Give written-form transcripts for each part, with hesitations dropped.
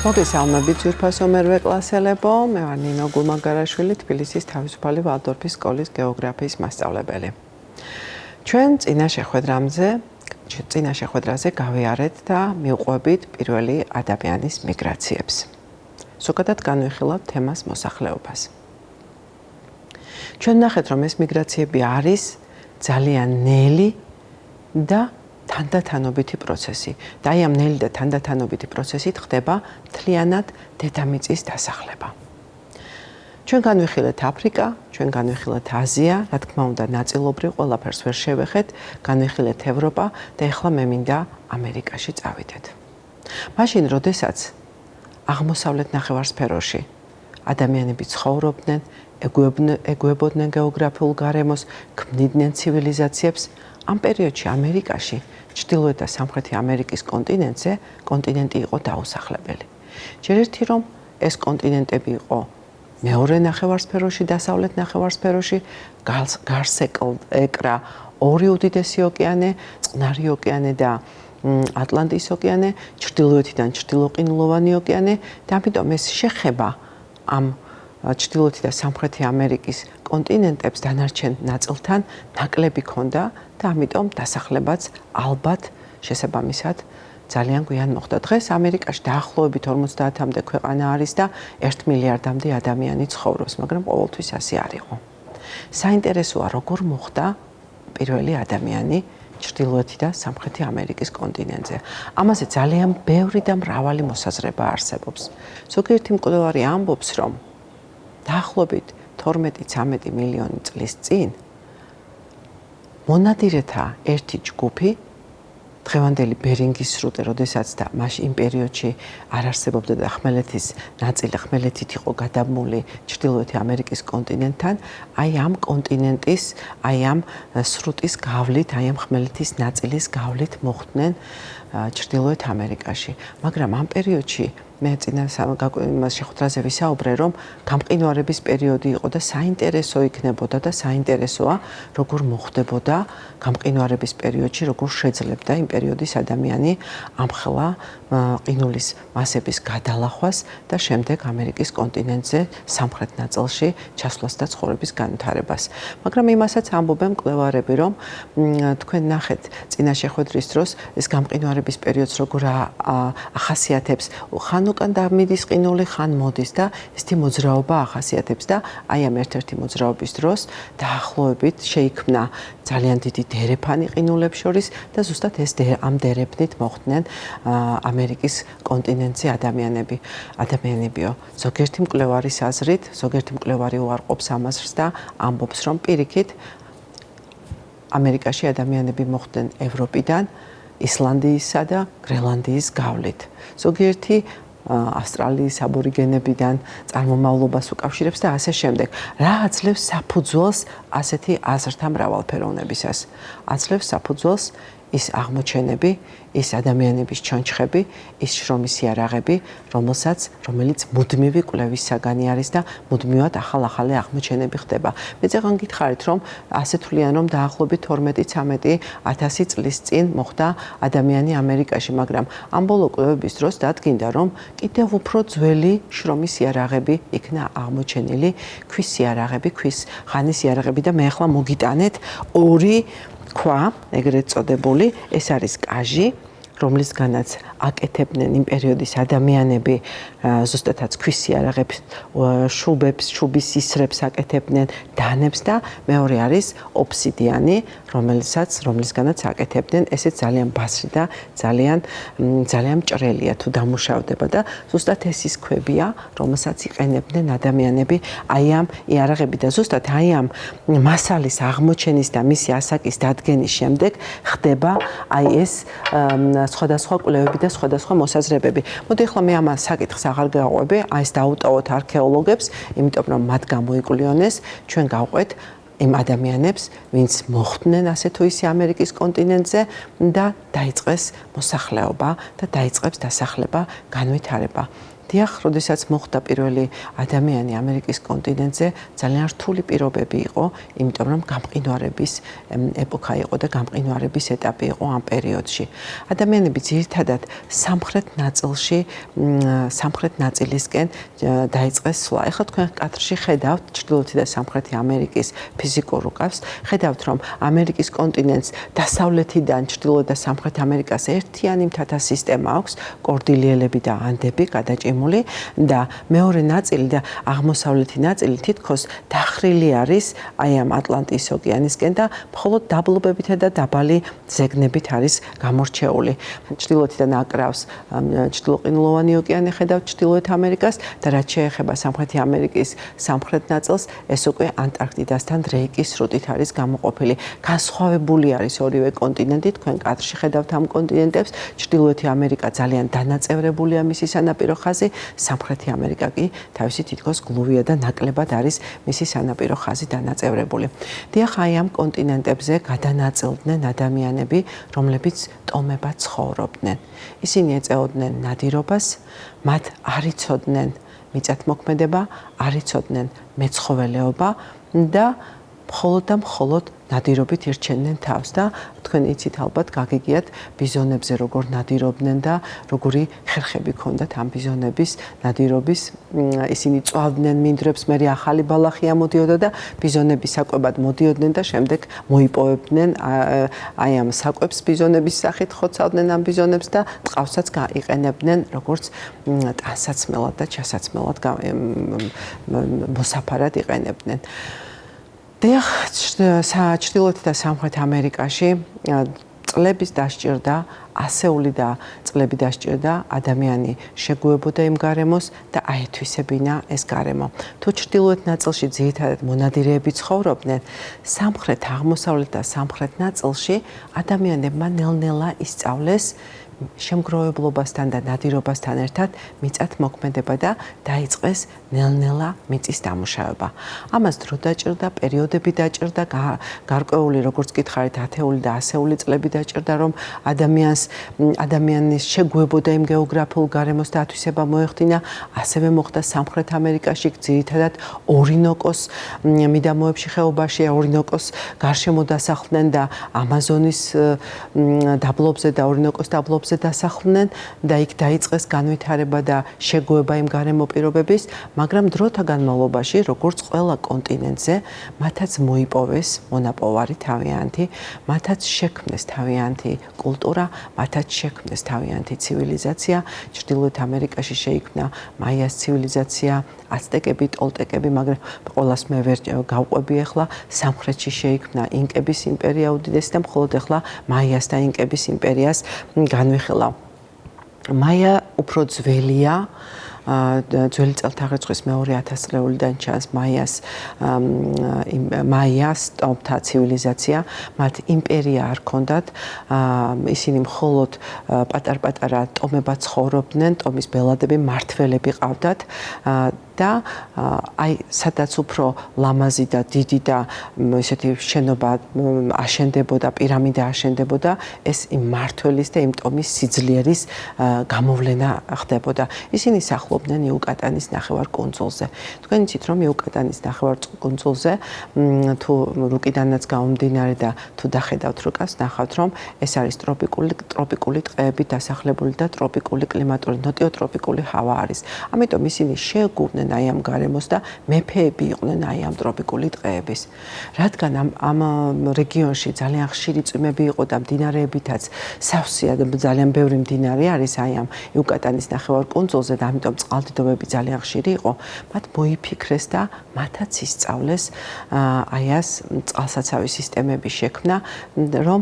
მოგესალმებით ძვირფასო მერვე კლასელებო, მე ვარ ნინო გულმაგარაშვილი, თბილისის თავისუფალი ვალდორფის სკოლის გეოგრაფიის მასწავლებელი. ჩვენ წინა შეხვედრაზე გავიარეთ და მივყვებით პირველი ადამიანის მიგრაციებს. ზოგადად განვიხილავთ თემას მოსახლეობას. ჩვენ ნახეთ, რომ ეს მიგრაციები არის ძალიან ნელი და თანდათანობითი პროცესი. და აი ამ ნელი და თანდათანობითი პროცესით ხდება მთლიანად დედამიწის დასახლება. ჩვენ განვიხილეთ აფრიკა, ჩვენ განვიხილეთ აზია, რა თქმა უნდა, ნაწილობრივ ყველაფერს ვერ შევეხეთ, განვიხილეთ ევროპა და ეხლა მე მინდა ამერიკაში წავიდეთ. მაშინ, როდესაც აღმოსავლეთ ნახევარსფეროში ადამიანები ცხოვრობდნენ, ეგუებოდნენ გეოგრაფიულ გარემოს, ქმნიდნენ ცივილიზაციებს, ამ პერიოდში ამერიკაში, ჩრდილოეთ და სამხრეთი ამერიკის კონტინენტი იყო დაუსახლებელი. ჯერ ერთი რომ ეს კონტინენტები იყო მეორე ნახევარსფეროში, დასავლეთ ნახევარსფეროში, გარს ეკრა ორი უდიდესი ოკეანე, წყნარი ოკეანე და ატლანტის ოკეანე, ჩრდილოეთიდან ჩრდილოყინულოვანი ოკეანე და ამიტომ ეს შეხება ამ ჩრდილოეთი და სამხრეთი ამერიკის კონტინენტებს დანარჩენ ნაწილთან ნაკლები ჰქონდა და ამიტომ დასახლებაც ალბათ შესაბამისად ძალიან გვიან მოხდა. დღეს ამერიკაში დაახლოებით 50-მდე ქვეყანა არის და 1 მილიარდამდე ადამიანი ცხოვრობს, მაგრამ ყოველთვის ასე არ იყო. საინტერესოა, როგორ მოხდა პირველი ადამიანი ჩრდილოეთი და სამხრეთი ამერიკის კონტინენტზე. ამაზე ძალიან ბევრი და მრავალი მოსაზრება არსებობს. ზოგიერთი მკვლევარი ამბობს, რომ დაახლოებით 12-13 მილიონი წლის წინ მონადირეთა ერთი ჯგუფი დღევანდელი ბერინგის სრუტე, როდესაც და მას იმ პერიოდში არ არსებობდა და ხმელეთის ნაწილი ხმელეთით იყო გადაბმული ჩრდილოეთი ამერიკის კონტინენტთან, აი ამ კონტინენტის, აი ამ სრუტის გავლით, აი ამ ხმელეთის ნაწილის გავლით მოხვდნენ ჩრდილოეთ ამერიკაში. მაგრამ ამ პერიოდში მე წინა შეხვედრაზე ვისაუბრე, რომ გამყინვარების პერიოდი იყო და საინტერესო იქნებოდა და საინტერესოა, როგორ მოხდებოდა გამყინვარების პერიოდში, როგორ შეძლებდა იმ პერიოდის ადამიანი ამხელა ყინულის მასების გადალახვას და შემდეგ ამერიკის კონტინენტზე სამხრეთ ნაწილში ჩასვლას და ცხოვრების განვითარებას. მაგრამ იმასაც ამბობენ მკვლევარები, რომ თქვენ ნახეთ წინა შეხვედრის დროს ეს გამყინვარების პერიოდს როგორ ახასიათებს ხან უკან დამიდის ყინული, ხან მოდის და ესეთი მოძრაობა ახასიათებს და აი ამ ერთ-ერთი მოძრაობის დროს დაახლოებით შეიქმნა ძალიან დიდი დერეფანი ყინულებს შორის და ზუსტად ამ დერეფნით მოხვდნენ ამერიკის კონტინენტზე ადამიანებიო. ზოგიერთი მკვლევარის აზრით, ზოგიერთი მკვლევარი უარყოფს ამას და ამბობს, რომ პირიქით ამერიკაში ადამიანები მოხვდნენ ევროპიდან, ისლანდიისა და გრენლანდიის გავლით. ზოგიერთი ავსტრალიის აბორიგენებიდან წარმომავლობას უკავშირებს და ასე შემდეგ. რა აძლევს საფუძველს ასეთი აზრთა მრავალფეროვნებისას? აძლევს საფუძველს ის აღმოჩენები, ის ადამიანების ჩონჩხები, ის შრომის იარაღები, რომელიც მუდმივი კვლევის საგანი არის და მუდმივად ახალი აღმოჩენები ხდება. მე წეგან გითხარით, რომ ასე თვლიან, რომ დაახლოებით 12-13 წლის წინ მოხდა ადამიანი ამერიკაში, მაგრამ ამ ბოლო კვლევების დროს დადგინდა, რომ კიდევ უფრო ძველი შრომის იარაღები იქნა აღმოჩენილი, ქვის იარაღები, ქვის ხანის იარაღები და მე ახლა მოგიტანეთ ორი ქვა, ეგრეთ წოდებული, ეს არის კაჟი, რომლისგანაც აკეთებდნენ იმ პერიოდის ადამიანები ზუსტადაც ქვის იარაღებს, შუბის ისრებს აკეთებდნენ, დანებს და მეორე არის ოფსიდიანი, რომლისგანაც აკეთებდნენ, ესეც ძალიან ბასრი და ძალიან მჭრელია თუ დამუშავდება და ზუსტად ეს ის ქვებია, რომელსაც იყენებდნენ ადამიანები აი ამ იარაღები და ზუსტად აი ამ მასალის აღმოჩენის და მისი ასაკის დადგენის შემდეგ ხდება აი ეს სხვადასხვა კვლევები და სხვადასხვა მოსაზრებები. მოდი ახლა მე ამ საკითხს აღარ გავყვები, ეს დაუტოვოთ არქეოლოგებს, იმიტომ რომ მათ გამოიკვლიონეს, ჩვენ გავყვეთ იმ ადამიანებს, ვინც მოხვდნენ ასე თუ ისე ამერიკის კონტინენტზე და დაიწყეს მოსახლეობა და დაიწყებს დასახლება, განვითარება. დიახ, როდესაც მოხდა პირველი ადამიანი ამერიკის კონტინენტზე, ძალიან რთული პირობები იყო, იმიტომ რომ გამყინვარების ეპოქა იყო და გამყინვარების ეტაპი იყო ამ პერიოდში. ადამიანები ძირითადად სამხრეთ ნაწილისკენ დაიწყეს სვლა. ეხლა თქვენ კადრში ხედავთ ჩრდილოეთი და სამხრეთი ამერიკის ფიზიკურ რუკავს, ხედავთ რომ ამერიკის კონტინენტს დასავლეთიდან ჩრდილოეთ და სამხრეთ ამერიკას ერთიანი მთათა სისტემა აქვს, კორდილიერები და ანდები გადაჭიმული და მეორე ნაწილი და აღმოსავლეთი ნაწილი თითქოს დახრილი არის აი ამ ატლანტის ოკეანისკენ და მხოლოდ დაბლობებითა და დაბალი ზეგნებით არის გამორჩეული. ჩრდილოეთიდან აკრავს ჩრდილოყინულოვანი ოკეანე ხედავთ ჩრდილოეთ ამერიკას და რაც შეეხება სამხრეთი ამერიკის სამხრეთ ნაწილს, ეს უკვე ანტარქტიდასთან დრეიკის სრუტით არის გამოყოფილი. განსხვავებული არის ორივე კონტინენტი, თქვენ კადრში ხედავთ ამ კონტინენტებს, ჩრდილოეთი ამერიკა ძალიან დანაწევრებულია მისი სანაპირო ხაზი, სამხრეთი ამერიკა კი თავისი თითქოს გლუვია და ნაკლებად არის მისი სანაპირო ხაზი დანაწევრებული. დიახ, აი ამ კონტინენტებზე გადანაწილდნენ ადამიანები, რომლებიც ტომებად ცხოვრობდნენ. ისინი ეწეოდნენ ნადირობას, მათ არ იცოდნენ მიწათმოქმედება, არ იცოდნენ მეცხოველეობა და მხოლოდ და მხოლოდ ნადირობით ირჩენდნენ თავს და თქვენ იცით ალბათ გაგიგიათ ბიზონებზე როგორ ნადირობდნენ და როგორი ხერხები ჰქონდათ ამ ბიზონების ნადირობის. ისინი წვავდნენ მინდვრებს, მერე ახალი ბალახი ამოდიოდა და ბიზონების საკვებად მოდიოდნენ და შემდეგ მოიპოვებდნენ აი ამ საკვებს ბიზონების სახით ხოცავდნენ ამ ბიზონებს და ტყავსაც გაიყენებდნენ როგორც ტანსაცმელად და ჩასაცმელად მოსაფარად იყენებდნენ. დიახ, ჩრდილოეთ და სამხრეთ ამერიკაში წლების დასჭირდა, ასეული და წლები დასჭირდა ადამიანი შეგუებოდა იმ გარემოს და აეთვისებინა ეს გარემო. თუ ჩრდილოეთ ნაწილში ძირითადად მონადირეები ცხოვრობდნენ, სამხრეთ, აღმოსავლეთ და სამხრეთ ნაწილში ადამიანებმა ნელ-ნელა ისწავლეს შემგროვებლობასთან და ნადირობასთან ერთად მიწათმოქმედება და დაიწყეს ნელ-ნელა მიწის დამუშავება. ამას დრო დაჭირდა, პერიოდები დაჭირდა, გარკვეული როგორც გითხარით, ათეული და ასეული წლები დაჭირდა, რომ ადამიანის შეგუებოდა იმ გეოგრაფიულ გარემოს და ათვისება მოეხდინა. ასევე მოხდა სამხრეთ ამერიკაში, ძირითადად ორინოკოს მიდამოებში ხეობაში, ორინოკოს გარშემო დასახლდნენ და ამაზონის დაბლობზე და ორინოკოს დაბლობზე დასახლდნენ და იქ დაიწყეს განვითარება და შეგუება იმ გარემო პირობების, მაგრამ დროთა განმავლობაში, როგორც ყველა კონტინენტზე, მათაც მოიპოვეს მონაპოვარი თავიანთი, მათაც შექმნეს თავიანთი კულტურა, მათაც შექმნეს თავიანთი ცივილიზაცია. ჩრდილოეთ ამერიკაში შეიქმნა მაიას ცივილიზაცია, აცტეკები, ტოლტეკები, მაგრამ ყოველას მე ვერ გავყვები ახლა. სამხრეთში შეიქმნა ინკების იმპერია უდიდესი და მხოლოდ ახლა მაიას და ინკების იმპერიას განვიხილავ. მაია უფრო ძველია, ძველი წელთაღრიცხვის მეორე 1000 წლეულიდან ჩანს მაიას ტომთა ცივილიზაცია. მათ იმპერია არ ჰქონდათ, ისინი მხოლოდ პატარ-პატარა ტომებად ცხოვრობდნენ, ტომის ბელადები, მმართველები ყავდათ და აი სადაც უფრო ლამაზი და დიდი და ესეთი შენობა აშენდებოდა, პირამიდა აშენდებოდა, ეს იმ მმართველის და იმ ტომის სიძლიერის გამოვლენა ხდებოდა. ისინი სახლობდნენ იუკატანის ნახევარკუნძულზე. თქვენ იცით რომ იუკატანის ნახევარკუნძულზე თუ რუკიდანაც გამომდინარე და თუ დახედავთ რუკას, ნახავთ რომ ეს არის ტროპიკული ტყეებით დასახლებული და ტროპიკული კლიმატური, ნოტიო ტროპიკული ჰავა არის. ამიტომ ისინი შეეგუნენ აი ამ გარემოს და მეფეები იყვნენ აი ამ ტროპიკული ტყეების. რადგან ამ რეგიონში ძალიან ხშირი წვიმები იყო და მდინარეებითაც სავსეა და ძალიან ბევრი მდინარე არის აი ამ იუკატანის ნახევარკუნძულზე და ამიტომ წყალდიდობები ძალიან ხშირი იყო, მათ მოიფიქრეს და მათაც ისწავლეს აი ამ წყალსაცავი სისტემების შექმნა, რომ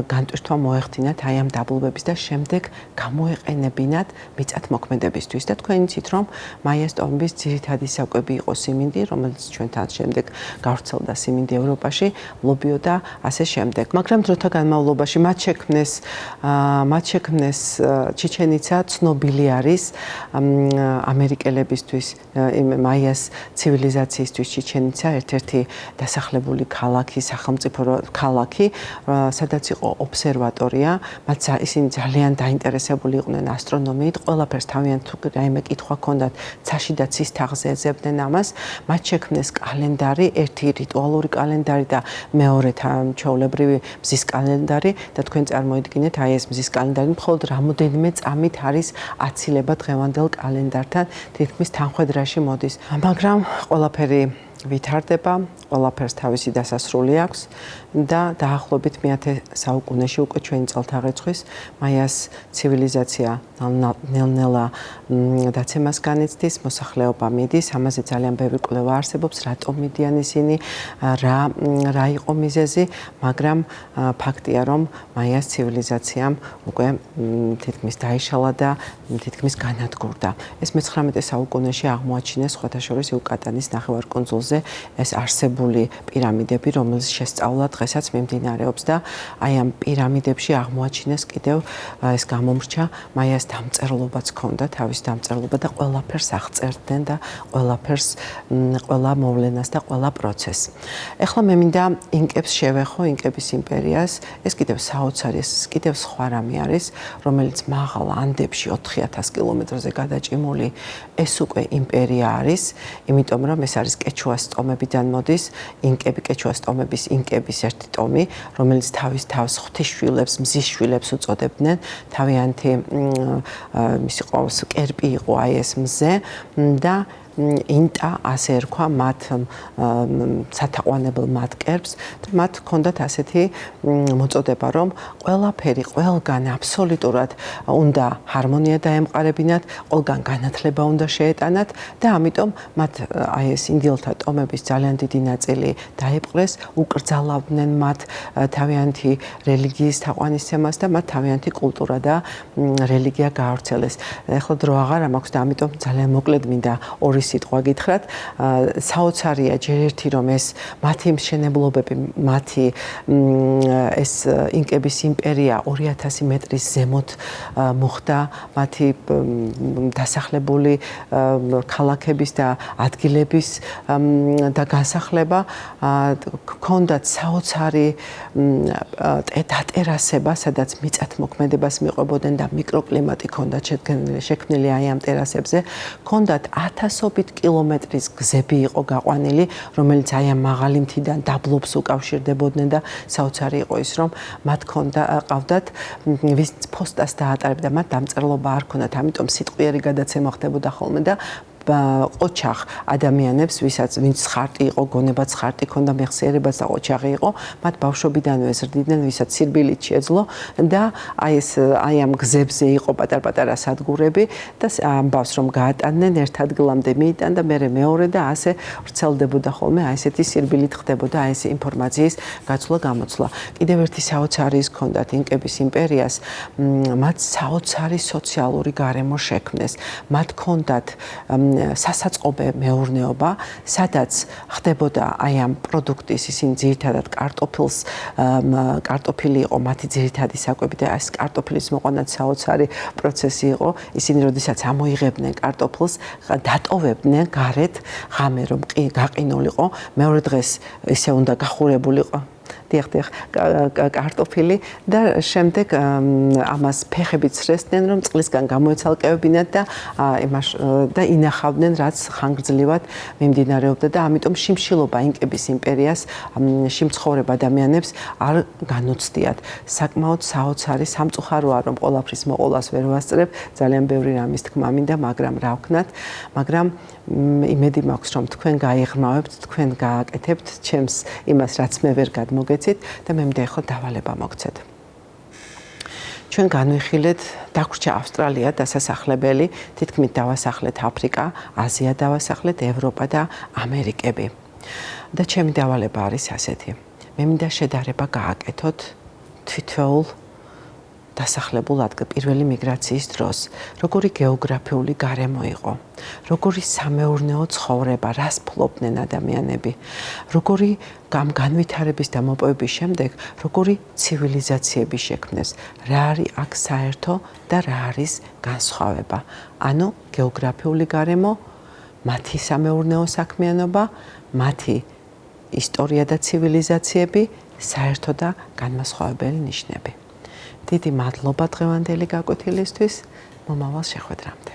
განტვირთვა მოეხდინათ აი ამ დაბლობების და შემდეგ გამოეყენებინათ მიწათმოქმედებისთვის და თქვენ იცით რომ მაიას ტომების ძირითადი საკვები იყო siminди, რომელიც ჩვენთან შემდეგ გავრცელდა simindi ევროპაში, ლობიოდა ასე შემდეგ. მაგრამ დროთა განმავლობაში მათ შექმნეს ჩიჩენიცა ცნობილი არის ამერიკელებისთვის, მაიას ცივილიზაციისთვის ჩიჩენიცა ერთ-ერთი დასახლებული ქალაქი, სახელმწიფო ქალაქი, სადაც იყო ობსერვატორია, მათ ისინი ძალიან დაინტერესებული იყვნენ ასტრონომიით, ყველაფერს თავიანთ თუ რაიმე კითხვა ჰქონდათ, ცაში და ცის თაღზე ეძებდნენ ამას, მათ შექმნეს კალენდარი, ერთი რიტუალური კალენდარი და მეორე ჩვეულებრივი მზის კალენდარი და თქვენ წარმოიდგინეთ, აი ეს მზის კალენდარი მხოლოდ რამოდენიმე წამით არის აცილება დღევანდელ კალენდართან, თითქმის თანხვედრაში მოდის. მაგრამ ყველაფერი ვითარდება, ყველაფერს თავისი დასასრული აქვს და დაახლოებით მე-10 საუკუნეში უკვე ჩვენი წელთაღრიცხვის მაიას ცივილიზაცია ნელ-ნელა დაცემას განიცდის, მოსახლეობა მიდის, ამაზე ძალიან ბევრი კვლევა არსებობს, რატომ მიდიან ისინი, რა იყო მიზეზი, მაგრამ ფაქტია, რომ მაიას ცივილიზაციამ უკვე თითქმის დაიშალა და თითქმის განადგურდა. ეს მე-19 საუკუნეში აღმოაჩინეს სხვათა შორის იუკატანის ნახევარკუნძულზე ეს არსებული პირამიდები, რომელიც შესწავლა დღესაც მიმდინარეობს და აი ამ პირამიდებში აღმოაჩინეს კიდევ ეს გამომრჩა მაიას დამწერლობაც ჰქონდა, თავის დამწერლობა და ყველაფერს აღწერდნენ და ყველა მოვლენას და ყველა პროცესს. ეხლა მე მინდა ინკებს შევეხო, ინკების იმპერიას, ეს კიდევ საოცარი, ეს კიდევ სხვა რამე არის, რომელიც მაღალ ანდებში 4000 კილომეტრზე გადაჭიმული ეს უკვე იმპერია არის, იმიტომ რომ ეს არის კეჩუას ტომებიდან მოდის, ინკები კეჩუას ტომების ინკების ერთი ტომი, რომელიც თავის თავს ღვთისშვილებს, მზისშვილებს უწოდებდნენ, თავიანთი მისი ყავს კერპი იყო აი ეს მზე და ინტა ასე ერქვა მათ სათაყვანებელ მათ კერპს და მათ ჰქონდათ ასეთი მოწოდება, რომ ყველაფერი ყველგან აბსოლუტურად უნდა ჰარმონია დაემყარებინათ, ყველგან განათლება უნდა შეეტანათ და ამიტომ მათ აი ეს ინდიელთა ტომების ძალიან დიდი ნაწილი დაიპყრეს, უკრძალავდნენ მათ თავიანთი რელიგიის თაყვანისცემას და მათ თავიანთი კულტურა და რელიგია გაავრცელეს. ეხლა დრო აღარ მაქვს და ამიტომ ძალიან მოკლედ მინდა ორი სიტყვა გითხრათ, საოცარია ჯერ ერთი რომ ეს მათი მშენებლობები, მათი ეს ინკების იმპერია 2000 მეტრის ზემოთ მოხდა, მათი დასახლებული ქალაქების და ადგილების და განსახლება, ჰქონდათ საოცარი დატერასება, სადაც მიწათმოქმედებას მიყვებოდნენ და მიკროკლიმატი ჰქონდათ შექმნილი აი ამ ტერასებზე, ჰქონდათ ათასობით კილომეტრის გზები იყო გაყვანილი, რომელიც აი ამ მაღალი მთიდან დაბლობს უკავშირდებოდნენ და საოცარი იყო ის, რომ მათ ყავდათ ვის ფოსტას დაატარებდა, მათ დამწერლობა არ ჰქონდათ, ამიტომ სიტყვიერი გადაცემა ხდებოდა ხოლმე და ოჩახ ადამიანებს, ვინც ხარტი იყო, გონებაც ხარტი ჰქონდა, მეხსიერებაც და ოჩახი იყო, მათ ბავშვობიდანვე ზრდიდნენ, ვისაც სირბილით შეძლო და აი ამ გზებზე იყო პატარ-პატარა სადგურები და ამბავს რომ გაატანდნენ ერთ ადგილამდე მიიტან და მერე მეორე და ასე ვრცელდებოდა ხოლმე, აი ესეთი სირბილით ხდებოდა აი ეს ინფორმაციის გაცვლა-გამოცვლა. კიდევ ერთი საოცარი ის ჰქონდათ ინკების იმპერიას, მათ საოცარი სოციალური გარემო შექმნეს. მათ ჰქონდათ სასაწყობე მეურნეობა, სადაც ხდებოდა აი ამ პროდუქტის, ისინი ძირითადად კარტოფილი იყო მათი ძირითადი საკვები და ეს კარტოფილის მოყვანაც საოცარი პროცესი იყო. ისინი როდესაც ამოიღებდნენ კარტოფილს, დატოვებდნენ გარეთ ღამე რომ გაყინულიყო, მეორე დღეს ისე უნდა გახურებულიყო კარტოფილი და შემდეგ ამას ფეხებით სრესდნენ, რომ წყლისგან გამოეცალკევებინათ და ინახავდნენ, რაც ხანგრძლივად მიმდინარეობდა და ამიტომ შიმშილობა ინკების იმპერიას, შიმცხოვრებ ადამიანებს არ განუცდიათ. საკმაოდ საოცარი სამწუხაროა, რომ ყველაფრის მოყოლას ვერ ვასწრებ, ძალიან ბევრი რამის თქმა მინდა, მაგრამ რა ვქნათ, მაგრამ იმედი მაქვს, რომ თქვენ გაიღრმავებთ, თქვენ გააკეთებთ ჩემს იმას, რაც მე ვერ გადმოგეცით და მე მინდა ახლა დავალება მოგცეთ. ჩვენ განვიხილეთ, დაგვრჩა ავსტრალია დასასახლებელი, თითქმით დავასახლეთ აფრიკა, აზია დავასახლეთ, ევროპა და ამერიკები. და ჩემი დავალება არის ასეთი. მე მინდა შედარება გააკეთოთ თითოეულ დასახლებულ ადგილ პირველი მიგრაციის დროს, როგორი გეოგრაფიული გარემო იყო, როგორი სამეურნეო ცხოვრება, რას ფლობდნენ ადამიანები, როგორი განვითარების და მოპოვების შემდეგ, როგორი ცივილიზაციები შექმნეს, რა არის აქ საერთო და რა არის განსხვავება. ანუ გეოგრაფიული გარემო, მათი სამეურნეო საქმიანობა, მათი ისტორია და ცივილიზაციები, საერთო და განმასხვავებელი ნიშნები. დიდი მადლობა დღევანდელი გაკვეთილისთვის, მომავალ შეხვედრამდე.